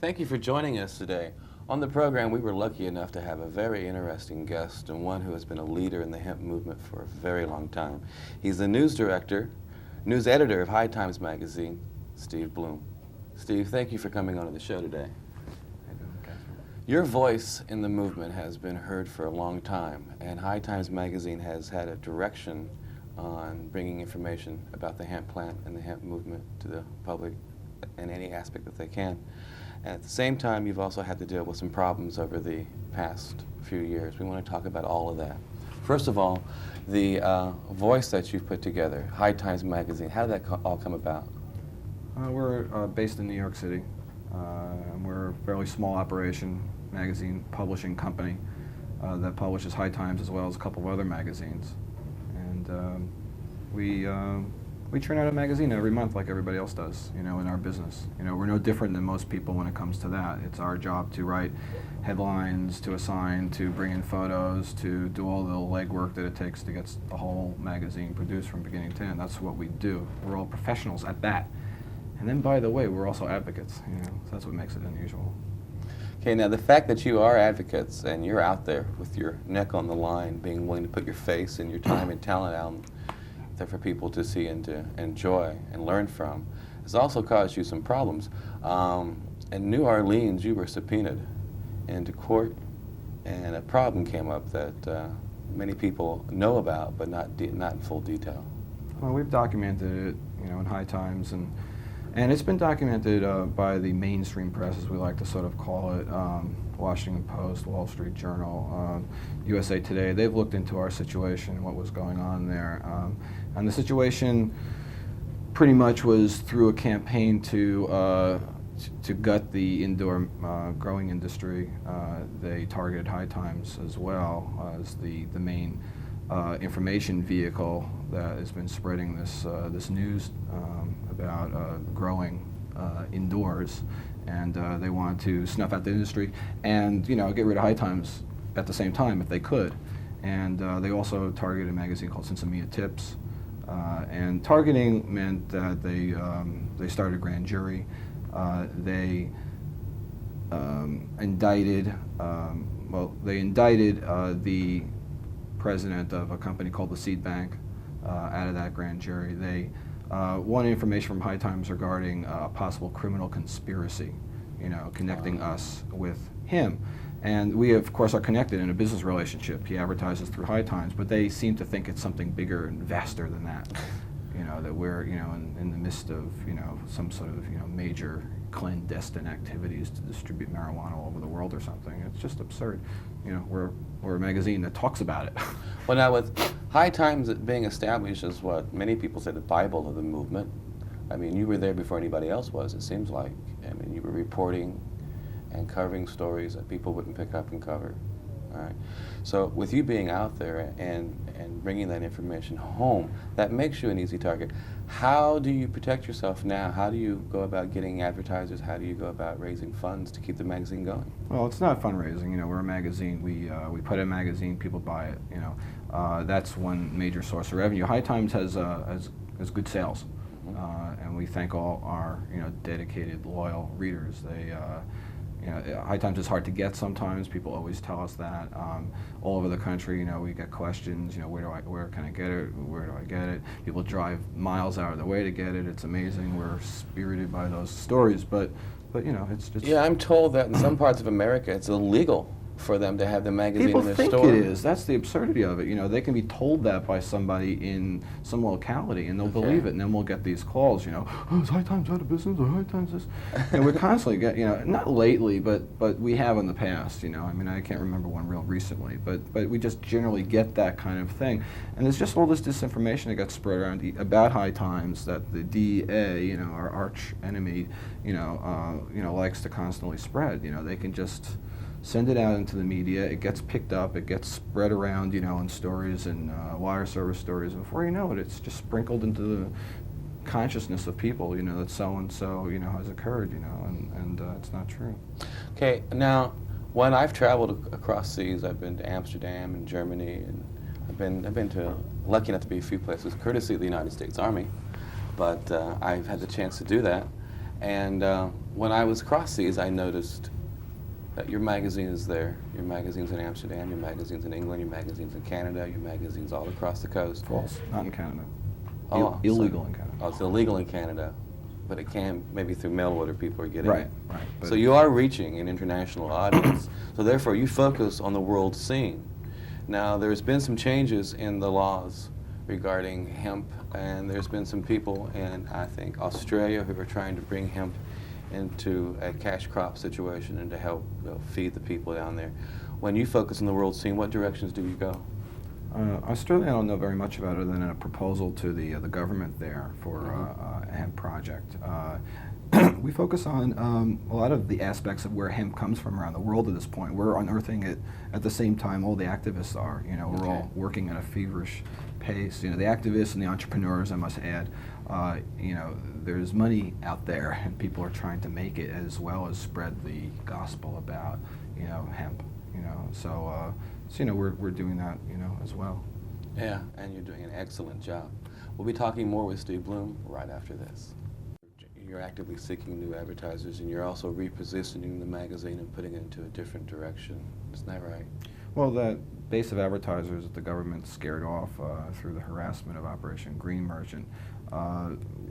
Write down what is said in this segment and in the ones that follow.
Thank you for joining us today. On the program, we were lucky enough to have a very interesting guest and one who has been a leader in the hemp movement for a very long time. He's the news editor of High Times magazine, Steve Bloom. Steve, thank you for coming on to the show today. How you doing, Casper? Your voice in the movement has been heard for a long time, and High Times magazine has had a direction on bringing information about the hemp plant and the hemp movement to the public in any aspect that they can. And at the same time, you've also had to deal with some problems over the past few years. We want to talk about all of that. First of all, the voice that you've put together, High Times magazine, how did that all come about? We're based in New York City. We're a fairly small operation, magazine publishing company that publishes High Times as well as a couple of other magazines. And we churn out a magazine every month like everybody else does, in our business. We're no different than most people when it comes to that. It's our job to write headlines, to assign, to bring in photos, to do all the legwork that it takes to get the whole magazine produced from beginning to end. That's what we do. We're all professionals at that. And then, by the way, we're also advocates, so that's what makes it unusual. Okay, now the fact that you are advocates and you're out there with your neck on the line, being willing to put your face and your time and talent out there for people to see and to enjoy and learn from, has also caused you some problems. In New Orleans, you were subpoenaed into court, and a problem came up that many people know about, but not in full detail. Well, we've documented it, in High Times, and it's been documented by the mainstream press, as we like to sort of call it, Washington Post, Wall Street Journal, USA Today. They've looked into our situation and what was going on there. And the situation pretty much was through a campaign to gut the indoor growing industry. They targeted High Times as well as the main information vehicle that has been spreading this news about growing indoors, and they wanted to snuff out the industry and get rid of High Times at the same time if they could. And they also targeted a magazine called Sinsemilla Tips, and targeting meant that they started a grand jury. They indicted the president of a company called the Seed Bank out of that grand jury. They wanted information from High Times regarding a possible criminal conspiracy, connecting us with him. And we, of course, are connected in a business relationship. He advertises through High Times, but they seem to think it's something bigger and vaster than that. That we're, in the midst of, some sort of, major clandestine activities to distribute marijuana all over the world or something. It's just absurd. We're a magazine that talks about it. Well, now with High Times being established as what many people say the Bible of the movement, I mean, you were there before anybody else was, it seems like. I mean, you were reporting and covering stories that people wouldn't pick up and cover. All right. So with you being out there and bringing that information home, that makes you an easy target. How do you protect yourself now? How do you go about getting advertisers? How do you go about raising funds to keep the magazine going? Well, it's not fundraising. We're a magazine. We put in a magazine, people buy it. That's one major source of revenue. High Times has good sales, and we thank all our dedicated, loyal readers. They High Times is hard to get sometimes. People always tell us that. All over the country, we get questions. Where can I get it? Where do I get it? People drive miles out of their way to get it. It's amazing. We're spirited by those stories, but it's just. Yeah, I'm told that in some parts of America it's illegal for them to have the magazine People in their think store. it is. That's the absurdity of it. They can be told that by somebody in some locality, and they'll believe it, and then we'll get these calls. Oh, is High Times out of business? Or High Times this? And we're constantly get. Not lately, but we have in the past. I can't remember one real recently, but we just generally get that kind of thing, and there's just all this disinformation that gets spread around about High Times that the DEA, our arch enemy, likes to constantly spread. They can just send it out into the media, it gets picked up, it gets spread around, in stories and wire service stories, and before you know it, it's just sprinkled into the consciousness of people, that so-and-so, has occurred, and it's not true. Okay, now, when I've traveled across seas, I've been to Amsterdam and Germany, and I've been to, lucky enough to be a few places, courtesy of the United States Army, but I've had the chance to do that. And when I was cross seas, I noticed that your magazine is there. Your magazine's in Amsterdam, your magazine's in England, your magazine's in Canada, your magazine's all across the coast. False. Not in Canada. Oh, Illegal in Canada. Oh, it's illegal in Canada, but it can, maybe through mail order, people are getting it. Right. So you are reaching an international audience. So therefore, you focus on the world scene. Now, there's been some changes in the laws regarding hemp, and there's been some people in, I think, Australia who are trying to bring hemp into a cash crop situation and to help feed the people down there. When you focus on the world scene, what directions do you go? Australia, I don't know very much about other than a proposal to the government there for a hemp project. We focus on a lot of the aspects of where hemp comes from around the world at this point. We're unearthing it at the same time all the activists are. You know, we're all working at a feverish pace. You know, the activists and the entrepreneurs, I must add. You know, there's money out there, and people are trying to make it as well as spread the gospel about, you know, hemp. You know, so you know, we're doing that, you know, as well. Yeah, and you're doing an excellent job. We'll be talking more with Steve Bloom right after this. You're actively seeking new advertisers, and you're also repositioning the magazine and putting it into a different direction. Isn't that right? Well, the base of advertisers that the government scared off through the harassment of Operation Green Merchant,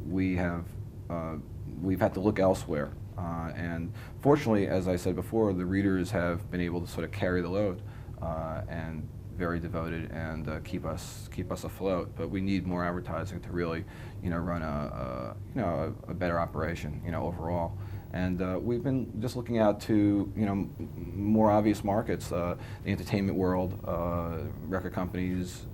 we've had to look elsewhere. And fortunately, as I said before, the readers have been able to sort of carry the load and very devoted and keep us afloat. But we need more advertising to really, you know, run a better operation, you know, overall. And we've been just looking out to, you know, more obvious markets, the entertainment world, record companies,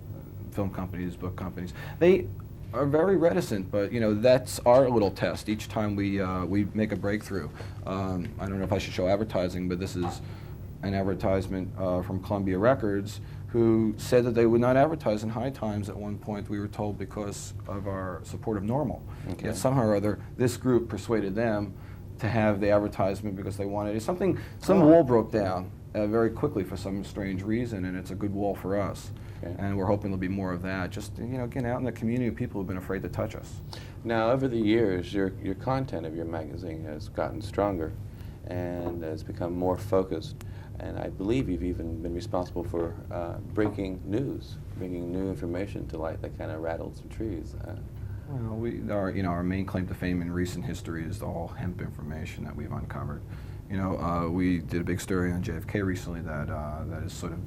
film companies, book companies. They are very reticent, but you know, that's our little test. Each time we make a breakthrough. I don't know if I should show advertising, but this is an advertisement from Columbia Records, who said that they would not advertise in High Times at one point, we were told, because of our support of Normal. Okay. Yet somehow or other, this group persuaded them to have the advertisement because they wanted it. Some wall broke down very quickly for some strange reason, and it's a good wall for us. Okay. And we're hoping there'll be more of that. Just, you know, getting out in the community, people have been afraid to touch us. Now, over the years, your content of your magazine has gotten stronger and has become more focused. And I believe you've even been responsible for breaking news, bringing new information to light that kind of rattled some trees. Well, our main claim to fame in recent history is all hemp information that we've uncovered. You know, we did a big story on JFK recently that is sort of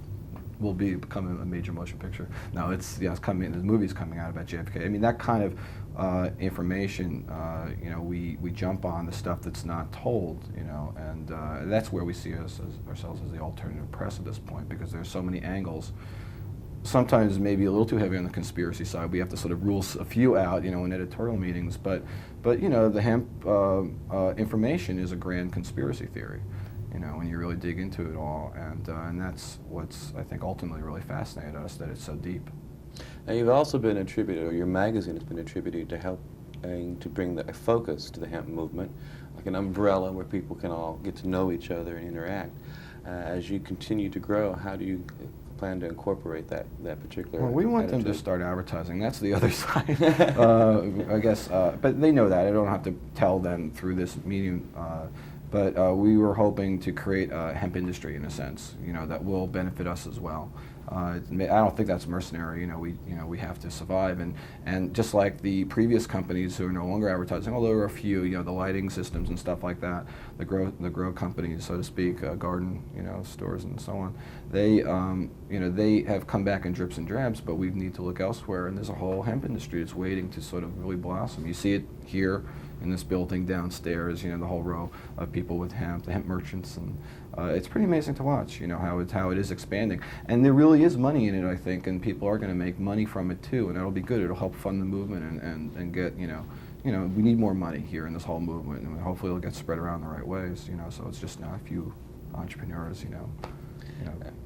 will be becoming a major motion picture. No, it's coming. The movie's coming out about JFK. I mean, that kind of information. You know, we jump on the stuff that's not told. You know, and that's where we see ourselves as the alternative press at this point, because there's so many angles. Sometimes maybe a little too heavy on the conspiracy side. We have to sort of rule a few out, you know, in editorial meetings. But you know, the hemp information is a grand conspiracy theory. You know, when you really dig into it all, and that's what's, I think, ultimately really fascinated us, that it's so deep. Now, you've also been attributed, or your magazine has been attributed to helping to bring a focus to the hemp movement, like an umbrella where people can all get to know each other and interact. As you continue to grow, how do you plan to incorporate that particular Well, we want attitude? them to start advertising. That's the other side, I guess. But they know that. I don't have to tell them through this medium. But we were hoping to create a hemp industry, in a sense, you know, that will benefit us as well. I don't think that's mercenary. You know, we have to survive, and just like the previous companies who are no longer advertising, although there are a few, you know, the lighting systems and stuff like that, the grow companies, so to speak, garden, you know, stores and so on. They, you know, they have come back in drips and drabs, but we need to look elsewhere. And there's a whole hemp industry that's waiting to sort of really blossom. You see it here in this building downstairs, you know, the whole row of people with hemp, the hemp merchants, and it's pretty amazing to watch, you know, how it is expanding. And there really is money in it, I think, and people are going to make money from it too, and that'll be good. It'll help fund the movement and get, you know, we need more money here in this whole movement, and hopefully it'll get spread around the right ways, you know, so it's just not a few entrepreneurs, you know.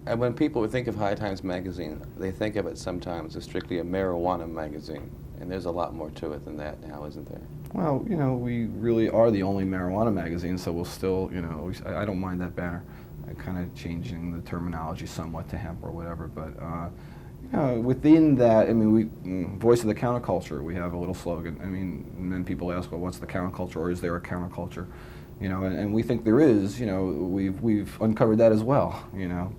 And when people think of High Times magazine, they think of it sometimes as strictly a marijuana magazine, and there's a lot more to it than that now, isn't there? Well, you know, we really are the only marijuana magazine, so we'll still, you know, I don't mind that banner. Kind of changing the terminology somewhat to hemp or whatever, but you know, within that, I mean, voice of the counterculture, we have a little slogan. I mean, and then people ask, well, what's the counterculture, or is there a counterculture? and we think there is. We've uncovered that as well.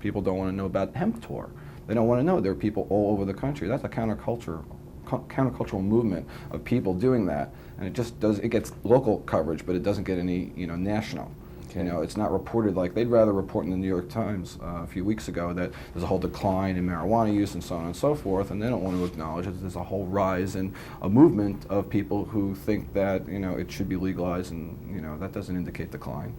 People don't want to know about Hemp tour. They don't want to know there are people all over the country. That's a countercultural movement of people doing that, and it gets local coverage, but it doesn't get any national. Okay. It's not reported like they'd rather report in the New York Times a few weeks ago that there's a whole decline in marijuana use and so on and so forth, and they don't want to acknowledge that there's a whole rise in a movement of people who think that it should be legalized, and that doesn't indicate decline.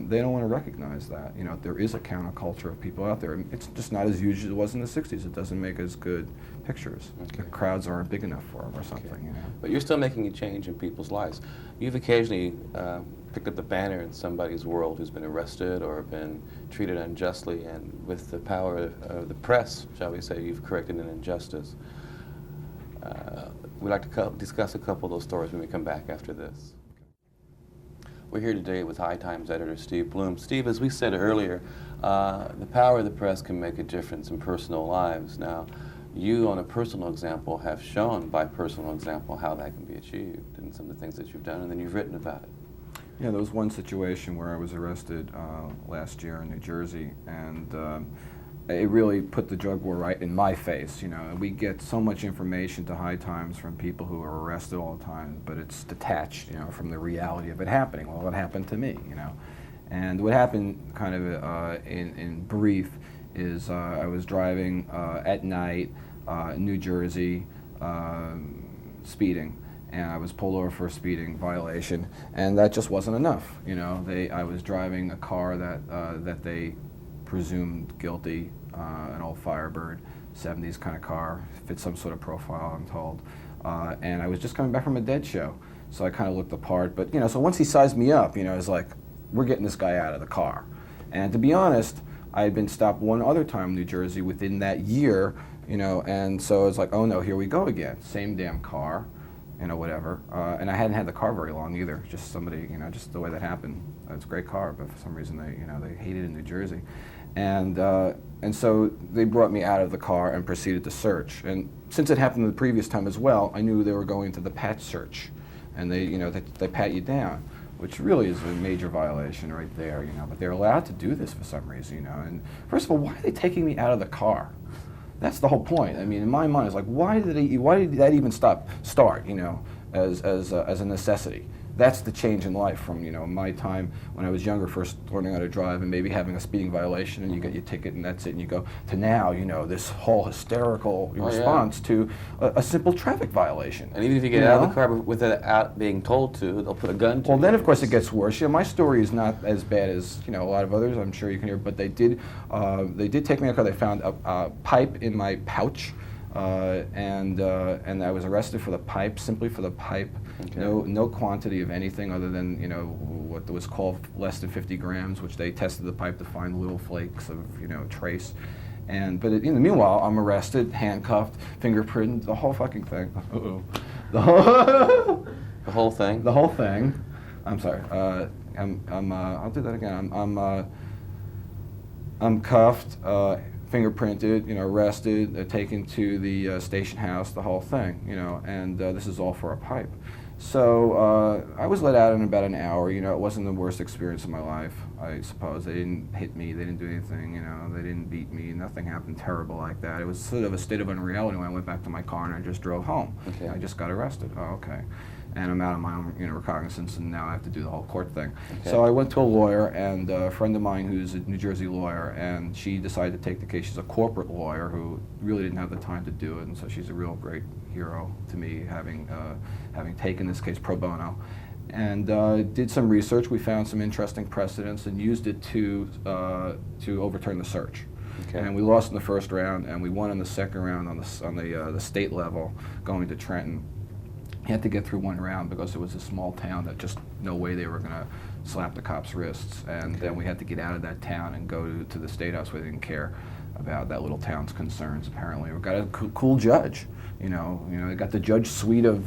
They don't want to recognize that there is a counterculture of people out there. It's just not as huge as it was in the '60s. It doesn't make as good pictures. Okay. The crowds aren't big enough for them or something. Okay. But you're still making a change in people's lives. You've occasionally picked up the banner in somebody's world who's been arrested or been treated unjustly, and with the power of the press, shall we say, you've corrected an injustice. We'd like to discuss a couple of those stories when we come back after this. We're here today with High Times editor Steve Bloom. Steve, as we said earlier, the power of the press can make a difference in personal lives. Now, you, on a personal example, have shown by personal example how that can be achieved and some of the things that you've done, and then you've written about it. Yeah, there was one situation where I was arrested last year in New Jersey, and it really put the drug war right in my face. We get so much information to High Times from people who are arrested all the time, but it's detached, from the reality of it happening. Well, what happened to me, And what happened, kind of in brief, is I was driving at night in New Jersey, speeding. And I was pulled over for a speeding violation, and that just wasn't enough. I was driving a car that they presumed guilty, an old Firebird, 70s kind of car, fits some sort of profile, I'm told. And I was just coming back from a Dead show, so I kind of looked the part. But so once he sized me up, it's like, we're getting this guy out of the car. And to be honest, I had been stopped one other time in New Jersey within that year, and so it's like, oh no, here we go again, same damn car. Whatever. And I hadn't had the car very long either. Just somebody, just the way that happened. It's a great car, but for some reason they hate it in New Jersey. And so they brought me out of the car and proceeded to search. And since it happened the previous time as well, I knew they were going to the pat search. And they pat you down, which really is a major violation right there, But they're allowed to do this for some reason, And first of all, why are they taking me out of the car? That's the whole point. I mean, in my mind, it's like, why did that even start? As a necessity. That's the change in life from my time when I was younger, first learning how to drive and maybe having a speeding violation, and you get your ticket and that's it, and you go to now this whole hysterical response to a simple traffic violation. And even if you get out of the car without being told to, they'll put a gun to you. Well, then of course it gets worse. My story is not as bad as a lot of others. I'm sure you can hear, but they did take me out of the car. They found a pipe in my pouch. And I was arrested for the pipe, simply for the pipe. Okay. No quantity of anything other than what was called less than 50 grams, which they tested the pipe to find little flakes of trace. But in the meanwhile, I'm arrested, handcuffed, fingerprinted, the whole fucking thing. The whole thing. The whole thing. I'm sorry. I'll do that again. I'm cuffed. Fingerprinted, arrested, taken to the station house, the whole thing, and this is all for a pipe. So I was let out in about an hour. It wasn't the worst experience of my life, I suppose. They didn't hit me, they didn't do anything, they didn't beat me, nothing happened terrible like that. It was sort of a state of unreality when I went back to my car and I just drove home. Okay. I just got arrested. Oh, okay. And I'm out of my own recognizance, and now I have to do the whole court thing. Okay. So I went to a lawyer, and a friend of mine who's a New Jersey lawyer, and she decided to take the case. She's a corporate lawyer who really didn't have the time to do it, and so she's a real great hero to me, having taken this case pro bono. And did some research. We found some interesting precedents and used it to overturn the search. Okay. And we lost in the first round, and we won in the second round on the state level, going to Trenton. He had to get through one round because it was a small town that just no way they were going to slap the cops' wrists. And then we had to get out of that town and go to the state house where they didn't care about that little town's concerns. Apparently, we got a cool judge. They got the judge suite of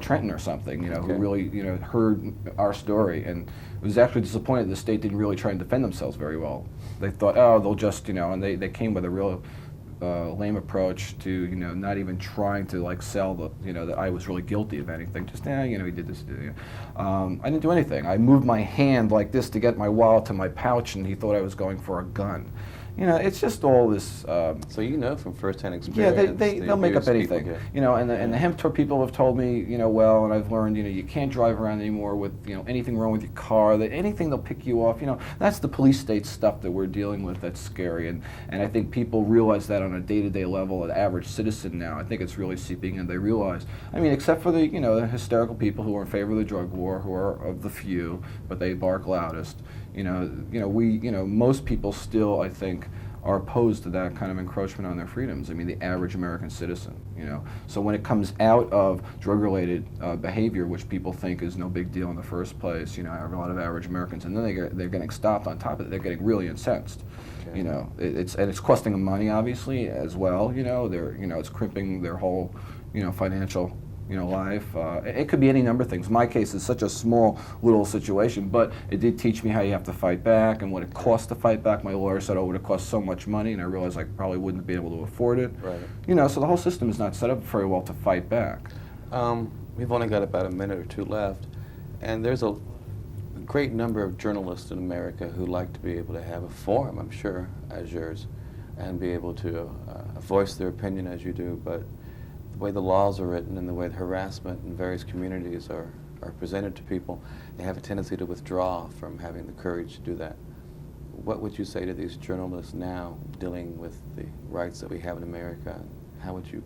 Trenton or something. Okay. Who really heard our story and was actually disappointed the state didn't really try and defend themselves very well. They thought, oh, they'll just and they came with a real lame approach to, you know, not even trying to like sell the, you know, that I was really guilty of anything. Just, you know, he did this. I didn't do anything. I moved my hand like this to get my wallet to my pouch, and he thought I was going for a gun. You know, it's just all this. So you know from firsthand Yeah, experience. they'll make up anything. You know, and the hemp tour people have told me, you know, well, and I've learned, you know, you can't drive around anymore with, you know, anything wrong with your car. That anything they'll pick you off. You know, that's the police state stuff that we're dealing with. That's scary, and I think people realize that on a day-to-day level. An average citizen now, I think it's really seeping in. They realize. I mean, except for the, you know, the hysterical people who are in favor of the drug war, who are of the few, but they bark loudest. You know, most people still, I think, are opposed to that kind of encroachment on their freedoms. I mean, the average American citizen, you know. So when it comes out of drug-related behavior, which people think is no big deal in the first place, you know, I have a lot of average Americans, and then they're getting stopped on top of it. They're getting really incensed. Okay. You know, it's costing them money, obviously, as well. You know, it's crimping their whole, you know, financial, you know, life. It could be any number of things. My case is such a small little situation, but it did teach me how you have to fight back and what it costs to fight back. My lawyer said, oh, it would have cost so much money, and I realized I probably wouldn't be able to afford it. Right. You know, so the whole system is not set up very well to fight back. We've only got about a minute or two left, and there's a great number of journalists in America who like to be able to have a forum, I'm sure, as yours, and be able to voice their opinion as you do, but the way the laws are written and the way the harassment in various communities are presented to people, they have a tendency to withdraw from having the courage to do that. What would you say to these journalists now dealing with the rights that we have in America? How would you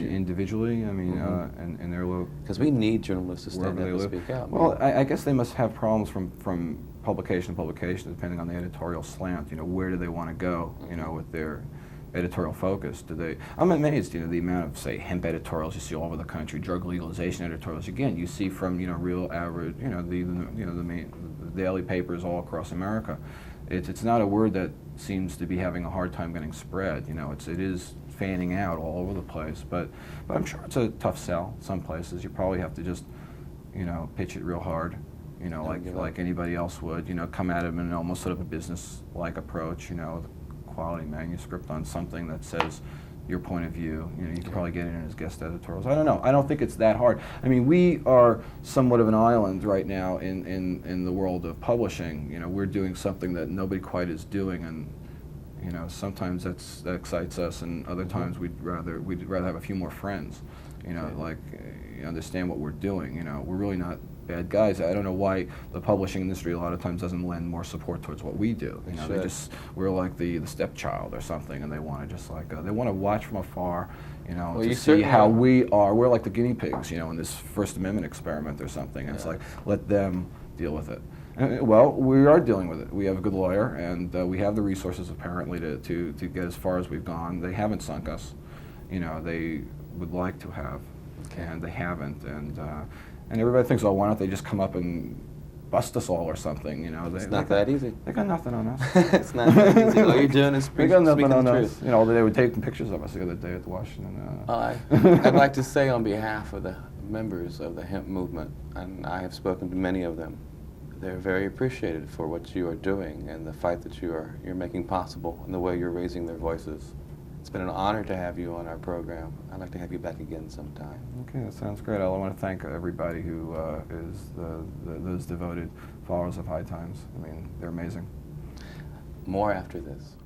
individually? I mean, and their local. Because we need journalists to stand up and speak out. Well, I guess they must have problems from publication to publication, depending on the editorial slant. You know, where do they want to go? You know, with their editorial focus. I'm amazed, you know, the amount of, say, hemp editorials you see all over the country, drug legalization editorials. Again, you see from, you know, real average, you know, the daily papers all across America. It's not a word that seems to be having a hard time getting spread. You know, it is fanning out all over the place. But I'm sure it's a tough sell. Some places you probably have to just, you know, pitch it real hard. You know, like anybody else would. You know, come at it in almost sort of a business-like approach. You know, quality manuscript on something that says your point of view. You know, you can probably get it in as guest editorials. I don't know. I don't think it's that hard. I mean, we are somewhat of an island right now in the world of publishing. You know, we're doing something that nobody quite is doing, and you know, sometimes that excites us, and other times we'd rather have a few more friends. You know, like understand what we're doing. You know, we're really not bad guys. I don't know why the publishing industry a lot of times doesn't lend more support towards what we do. You know, we're like the stepchild or something, and they want to just like they want to watch from afar, you know, to see how we are. We're like the guinea pigs, you know, in this First Amendment experiment or something. And it's like, let them deal with it. And, well, we are dealing with it. We have a good lawyer, and we have the resources apparently to get as far as we've gone. They haven't sunk us. You know, they would like to have, and they haven't. And everybody thinks, oh, why don't they just come up and bust us all or something? You know, it's not that easy. They got nothing on us. It's not that easy. All you're doing is speaking the truth. You know, they were taking pictures of us the other day at the Washington. I'd like to say on behalf of the members of the hemp movement, and I have spoken to many of them, they're very appreciated for what you are doing and the fight that you're making possible and the way you're raising their voices. It's been an honor to have you on our program. I'd like to have you back again sometime. Okay, that sounds great. I want to thank everybody who is those devoted followers of High Times. I mean, they're amazing. More after this.